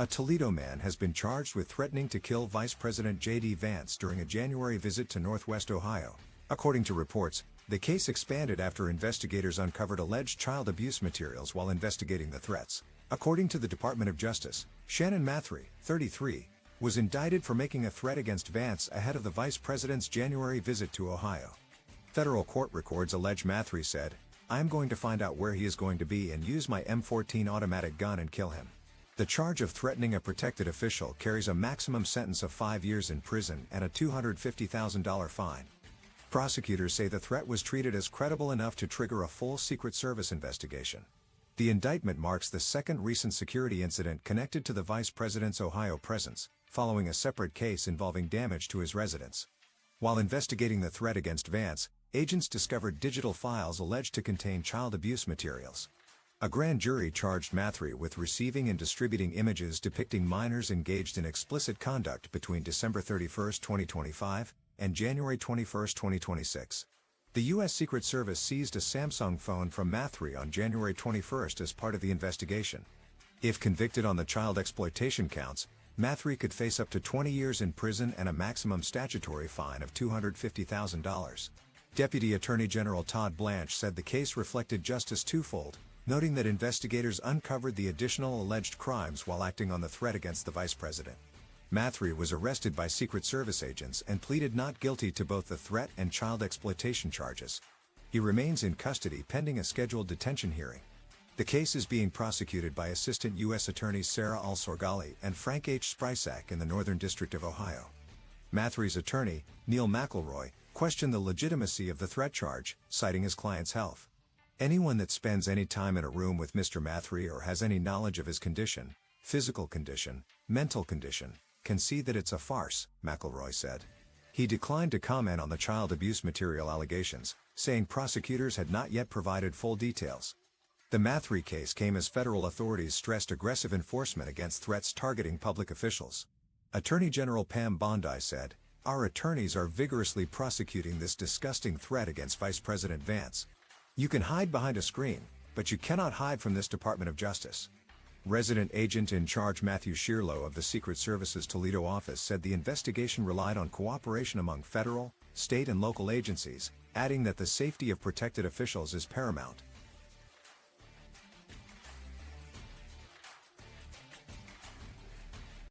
A Toledo man has been charged with threatening to kill Vice President J.D. Vance during a January visit to Northwest Ohio. According to reports, the case expanded after investigators uncovered alleged child abuse materials while investigating the threats. According to the Department of Justice, Shannon Mathre, 33, was indicted for making a threat against Vance ahead of the vice president's January visit to Ohio. Federal court records allege Mathre said, "I'm going to find out where he is going to be and use my M14 automatic gun and kill him." The charge of threatening a protected official carries a maximum sentence of 5 years in prison and a $250,000 fine. Prosecutors say the threat was treated as credible enough to trigger a full Secret Service investigation. The indictment marks the second recent security incident connected to the vice president's Ohio presence, following a separate case involving damage to his residence. While investigating the threat against Vance, agents discovered digital files alleged to contain child abuse materials. A grand jury charged Mathre with receiving and distributing images depicting minors engaged in explicit conduct between December 31, 2025, and January 21, 2026. The U.S. Secret Service seized a Samsung phone from Mathre on January 21 as part of the investigation. If convicted on the child exploitation counts, Mathre could face up to 20 years in prison and a maximum statutory fine of $250,000. Deputy Attorney General Todd Blanche said the case reflected justice twofold, noting that investigators uncovered the additional alleged crimes while acting on the threat against the vice president. Mathre was arrested by Secret Service agents and pleaded not guilty to both the threat and child exploitation charges. He remains in custody pending a scheduled detention hearing. The case is being prosecuted by Assistant U.S. Attorneys Sarah Al-Sorgali and Frank H. Sprysak in the Northern District of Ohio. Mathre's attorney, Neil McElroy, questioned the legitimacy of the threat charge, citing his client's health. "Anyone that spends any time in a room with Mr. Mathre or has any knowledge of his condition, physical condition, mental condition, can see that it's a farce," McElroy said. He declined to comment on the child abuse material allegations, saying prosecutors had not yet provided full details. The Mathre case came as federal authorities stressed aggressive enforcement against threats targeting public officials. Attorney General Pam Bondi said, "Our attorneys are vigorously prosecuting this disgusting threat against Vice President Vance. You can hide behind a screen, but you cannot hide from this Department of Justice." Resident Agent in Charge Matthew Shearlow of the Secret Service's Toledo office said the investigation relied on cooperation among federal, state and local agencies, adding that the safety of protected officials is paramount.